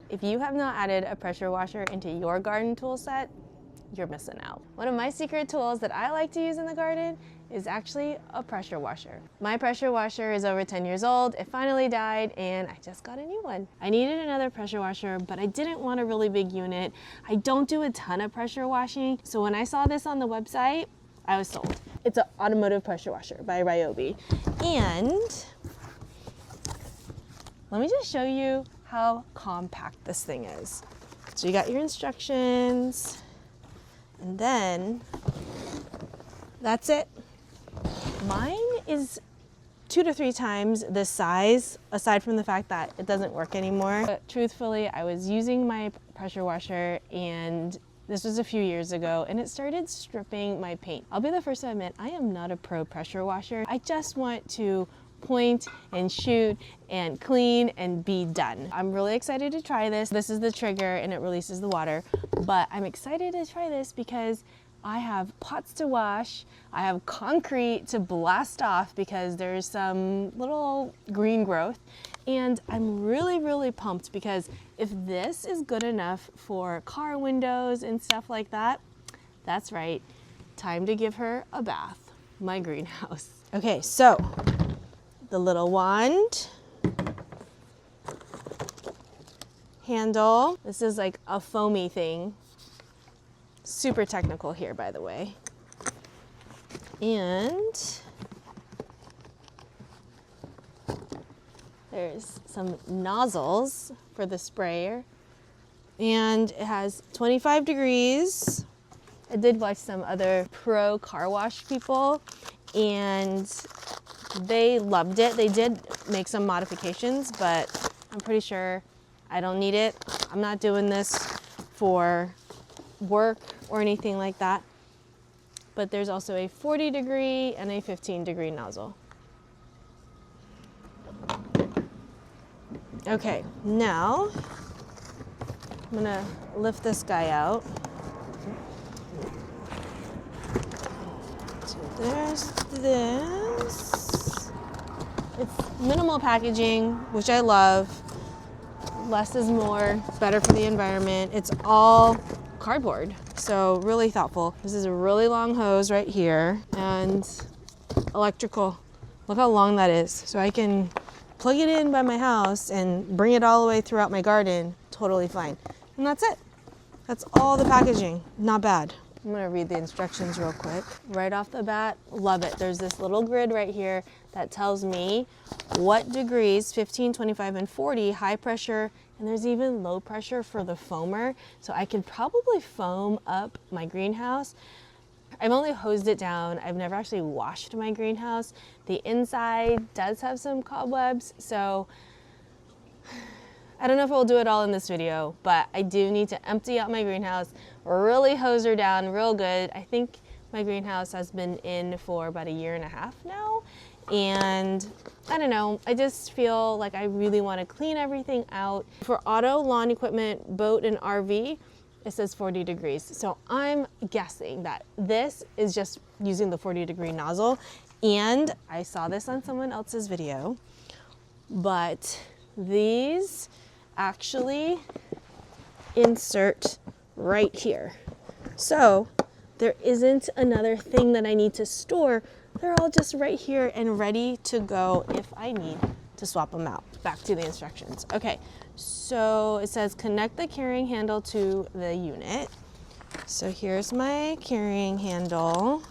If you have not added a pressure washer into your garden tool set, you're missing out. One of my secret tools that I like to use in the garden is actually a pressure washer. My pressure washer is over 10 years old. It finally died and I just got a new one. I needed another pressure washer, but I didn't want a really big unit. I don't do a ton of pressure washing. So when I saw this on the website, I was sold. It's an automotive pressure washer by Ryobi. And let me just show you how compact this thing is. So you got your instructions, and then that's it. Mine is 2 to 3 times this size, aside from the fact that it doesn't work anymore. But truthfully, I was using my pressure washer and this was a few years ago and it started stripping my paint. I'll be the first to admit, I am not a pro pressure washer. I just want to point and shoot and clean and be done. I'm really excited to try this. This is the trigger and it releases the water, but I'm excited to try this because I have pots to wash, I have concrete to blast off because there's some little green growth, and I'm really pumped because if this is good enough for car windows and stuff like that, that's right, time to give her a bath, my greenhouse. Okay, so the little wand, handle, this is like a foamy thing. Super technical here, by the way. And there's some nozzles for the sprayer. And it has 25 degrees. I did watch some other pro car wash people and they loved it. They did make some modifications, but I'm pretty sure I don't need it. I'm not doing this for work or anything like that. But there's also a 40 degree and a 15 degree nozzle. Okay, now I'm gonna lift this guy out. So there's this. It's minimal packaging, which I love. Less is more, it's better for the environment. It's all cardboard, so really thoughtful. This is a really long hose right here and electrical. Look how long that is. So I can plug it in by my house and bring it all the way throughout my garden, totally fine. And that's it. That's all the packaging, not bad. I'm gonna read the instructions real quick. Right off the bat, love it. There's this little grid right here that tells me what degrees, 15, 25, and 40, high pressure, and there's even low pressure for the foamer. So I could probably foam up my greenhouse. I've only hosed it down. I've never actually washed my greenhouse. The inside does have some cobwebs, so I don't know if we'll do it all in this video, but I do need to empty out my greenhouse, really hose her down real good. I think my greenhouse has been in for about 1.5 years now. And I don't know, I just feel like I really want to clean everything out. For auto, lawn equipment, boat, and RV, it says 40 degrees. So I'm guessing that this is just using the 40 degree nozzle. And I saw this on someone else's video, but these actually insert right here. So there isn't another thing that I need to store. They're all just right here and ready to go if I need to swap them out. Back to the instructions. Okay, so it says connect the carrying handle to the unit. So here's my carrying handle.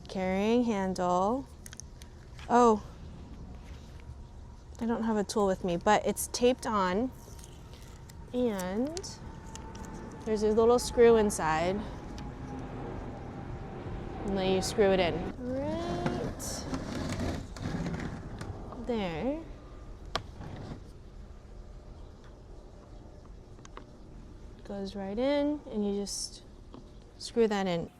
Carrying handle. Oh, I don't have a tool with me, but it's taped on and there's a little screw inside. And then you screw it in. Right there. Goes right in and you just screw that in.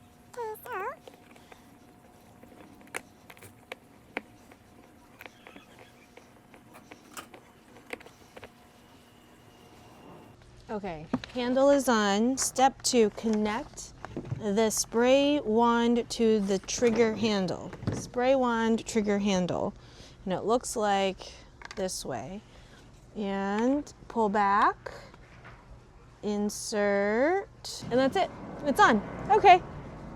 Okay, handle is on. Step 2, connect the spray wand to the trigger handle. Spray wand, trigger handle. And it looks like this way and pull back, insert, and that's it. It's on. Okay,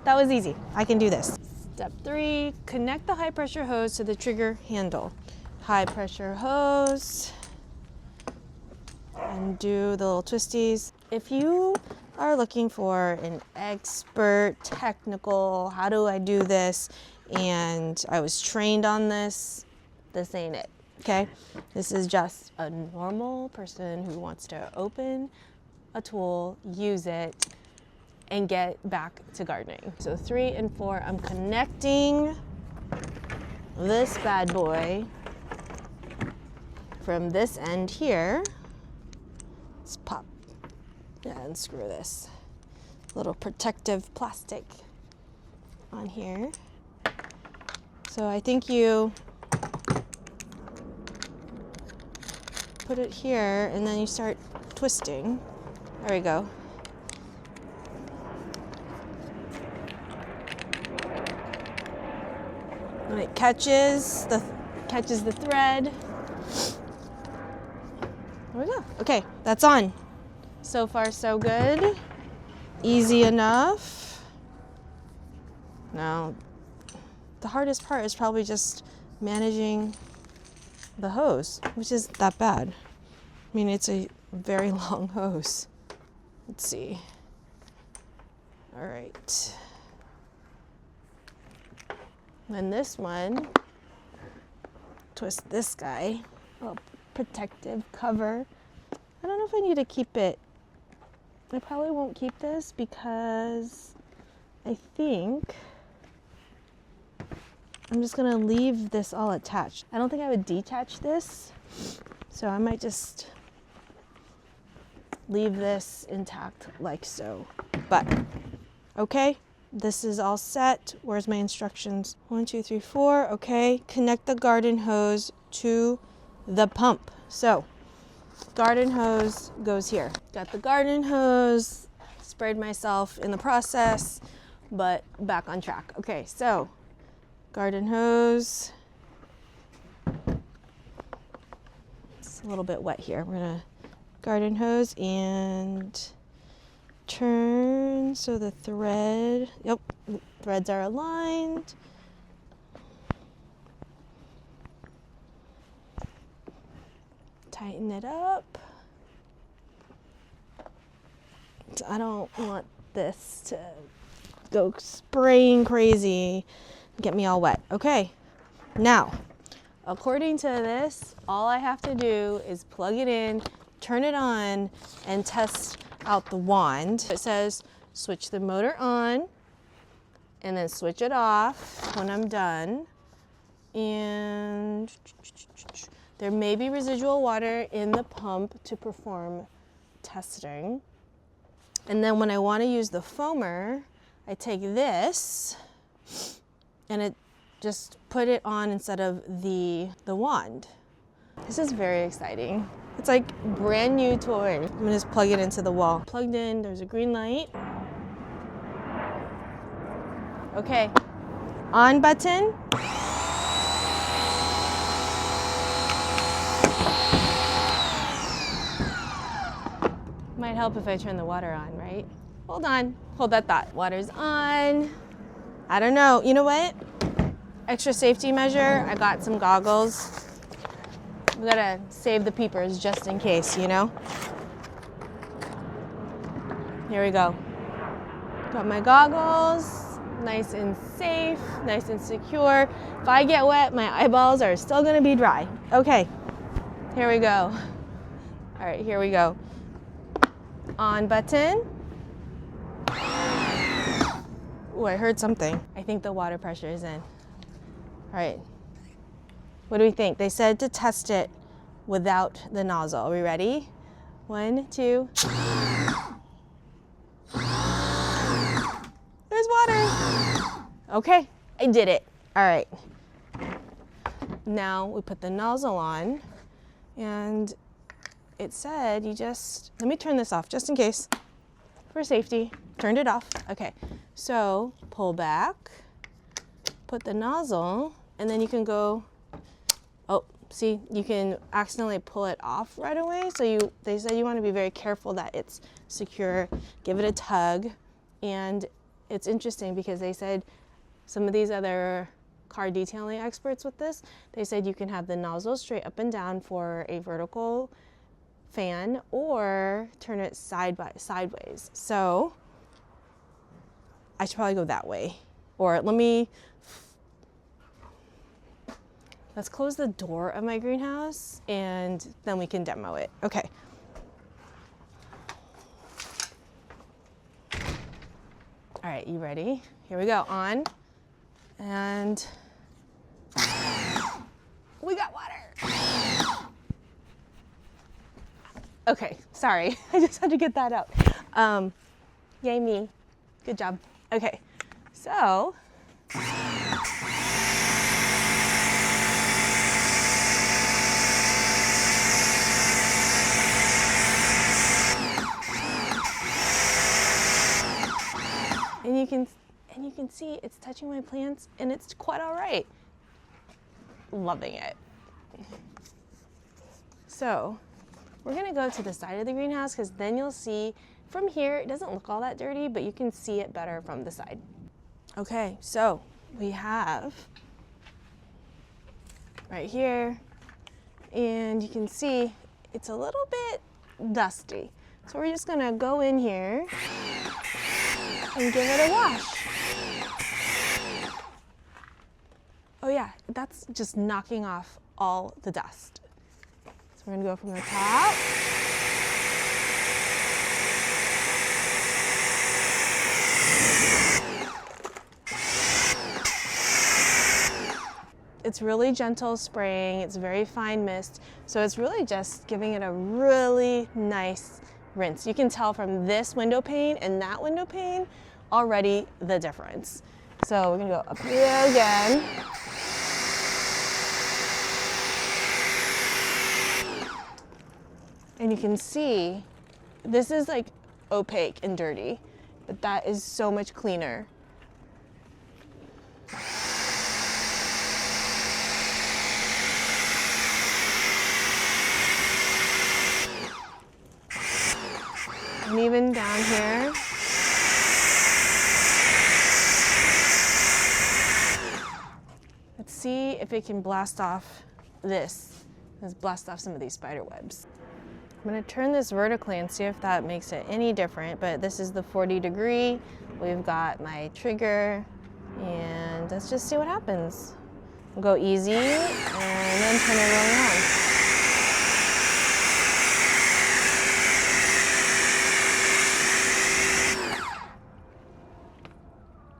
that was easy. I can do this. Step 3, connect the high pressure hose to the trigger handle. High pressure hose, and do the little twisties. If you are looking for an expert, technical, how do I do this, and I was trained on this, this ain't it, okay? This is just a normal person who wants to open a tool, use it, and get back to gardening. So 3 and 4, I'm connecting this bad boy from this end here. Let's pop and unscrew this little protective plastic on here. So I think you put it here and then you start twisting. There we go. When it catches the thread. There we go. Okay, that's on. So far, so good. Easy enough. Now, the hardest part is probably just managing the hose, which is that bad. I mean, it's a very long hose. Let's see. All right. And this one, twist this guy. Oh, protective cover. I don't know if I need to keep it. I probably won't keep this because I think I'm just gonna leave this all attached. I don't think I would detach this, so I might just leave this intact like so. But okay, this is all set. Where's my instructions? 1, 2, 3, 4. Okay, connect the garden hose to the pump. So garden hose goes here. Got the garden hose, sprayed myself in the process, but back on track. Okay, so garden hose. It's a little bit wet here. We're gonna garden hose and turn so the thread, yep, threads are aligned. Tighten it up. I don't want this to go spraying crazy, get me all wet. Okay, now, according to this, all I have to do is plug it in, turn it on, and test out the wand. It says switch the motor on, and then switch it off when I'm done. And there may be residual water in the pump to perform testing. And then when I want to use the foamer, I take this and it just put it on instead of the wand. This is very exciting. It's like brand new toy. I'm gonna just plug it into the wall. Plugged in, there's a green light. Okay, on button. Might help if I turn the water on, right? Hold on, hold that thought. Water's on. I don't know, you know what? Extra safety measure, I got some goggles. We gotta save the peepers just in case, you know? Here we go. Got my goggles, nice and safe, nice and secure. If I get wet, my eyeballs are still gonna be dry. Okay, here we go. All right, here we go. On button. Oh, I heard something. I think the water pressure is in. All right. What do we think? They said to test it without the nozzle. Are we ready? 1, 2. There's water. Okay, I did it. All right. Now we put the nozzle on, and it said you just, let me turn this off just in case, for safety. Turned it off. Okay, so pull back, put the nozzle, and then you can go, oh, See, you can accidentally pull it off right away. So they said you want to be very careful that it's secure. Give it a tug. And it's interesting because they said some of these other car detailing experts with this, they said you can have the nozzle straight up and down for a vertical fan or turn it sideways. So I should probably go that way. Or let's close the door of my greenhouse and then we can demo it. Okay. All right, you ready? Here we go, on. And we got water. Okay, sorry, I just had to get that out. Yay me, good job. Okay, so. And you can see it's touching my plants and it's quite all right. Loving it. So we're gonna go to the side of the greenhouse because then you'll see from here, it doesn't look all that dirty, but you can see it better from the side. Okay, so we have right here, and you can see it's a little bit dusty. So we're just gonna go in here and give it a wash. Oh yeah, that's just knocking off all the dust. So we're gonna go from the top. It's really gentle spraying, it's very fine mist, so it's really just giving it a really nice rinse. You can tell from this window pane and that window pane already the difference. So we're gonna go up here again. And you can see, this is like opaque and dirty, but that is so much cleaner. And even down here. Let's see if it can blast off this. Let's blast off some of these spider webs. I'm gonna turn this vertically and see if that makes it any different, but this is the 40 degree. We've got my trigger, and let's just see what happens. We'll go easy and then turn it really on.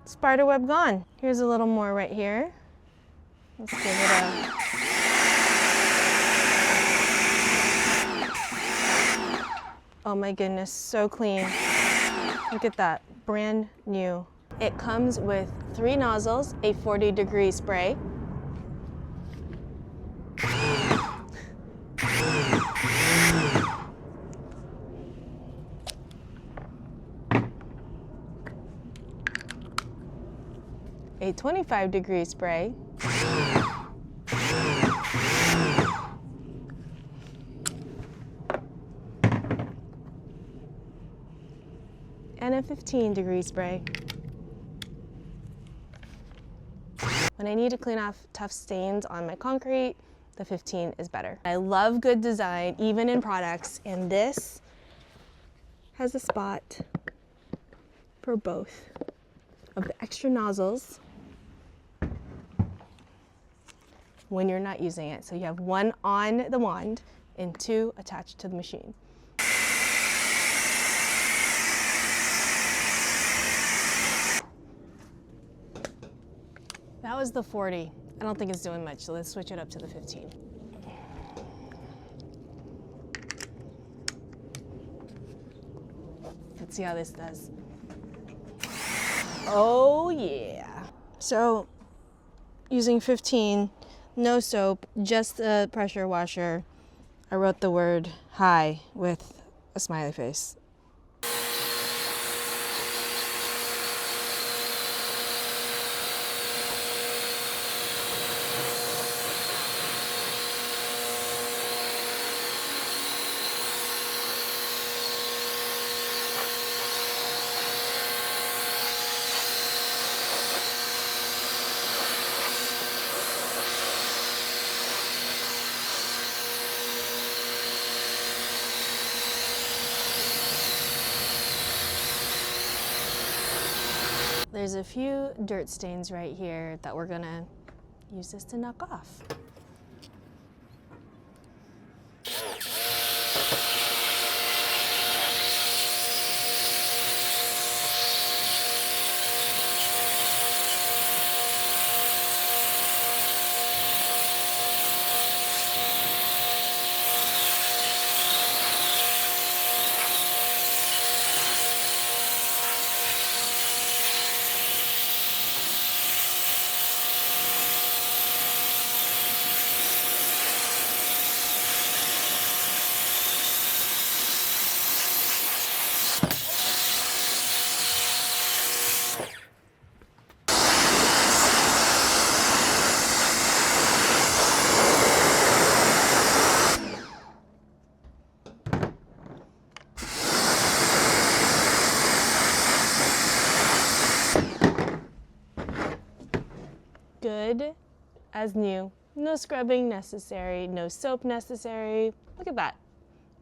Spider web gone. Here's a little more right here. Let's give it a... Oh my goodness, so clean. Look at that, brand new. It comes with 3 nozzles, a 40 degree spray. A 25 degree spray. And a 15 degree spray. When I need to clean off tough stains on my concrete, the 15 is better. I love good design, even in products, and this has a spot for both of the extra nozzles when you're not using it. So you have 1 on the wand and 2 attached to the machine. That was the 40. I don't think it's doing much, so let's switch it up to the 15. Let's see how this does. Oh yeah. So using 15, no soap, just a pressure washer. I wrote the word hi with a smiley face. There's a few dirt stains right here that we're gonna use this to knock off. Good as new. No scrubbing necessary, no soap necessary. Look at that,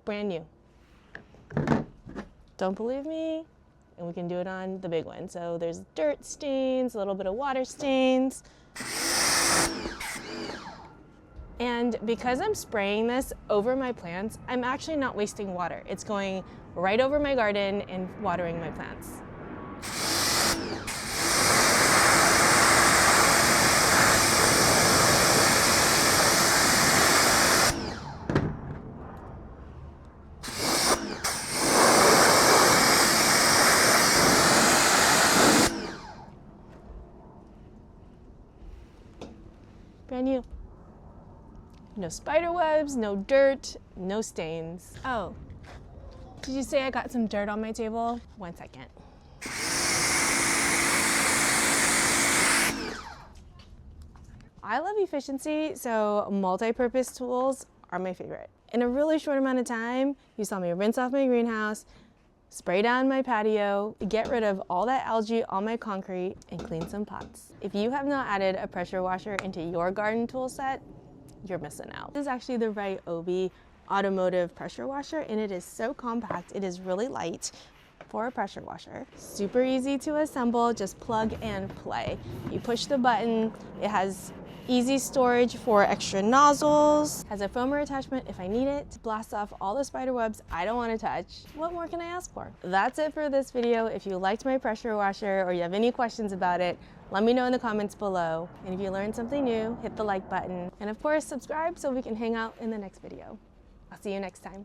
brand new. Don't believe me? And we can do it on the big one. So there's dirt stains, a little bit of water stains. And because I'm spraying this over my plants, I'm actually not wasting water. It's going right over my garden and watering my plants. Brand new. No spider webs, no dirt, no stains. Oh, did you say I got some dirt on my table? 1 second. I love efficiency, so multi-purpose tools are my favorite. In a really short amount of time, you saw me rinse off my greenhouse, spray down my patio, get rid of all that algae on my concrete, and clean some pots. If you have not added a pressure washer into your garden tool set, you're missing out. This is actually the Ryobi automotive pressure washer, and it is so compact. It is really light for a pressure washer. Super easy to assemble, just plug and play. You push the button, it has easy storage for extra nozzles, has a foamer attachment if I need it, blasts off all the spider webs I don't want to touch. What more can I ask for? That's it for this video. If you liked my pressure washer or you have any questions about it, let me know in the comments below. And if you learned something new, hit the like button. And of course, subscribe so we can hang out in the next video. I'll see you next time.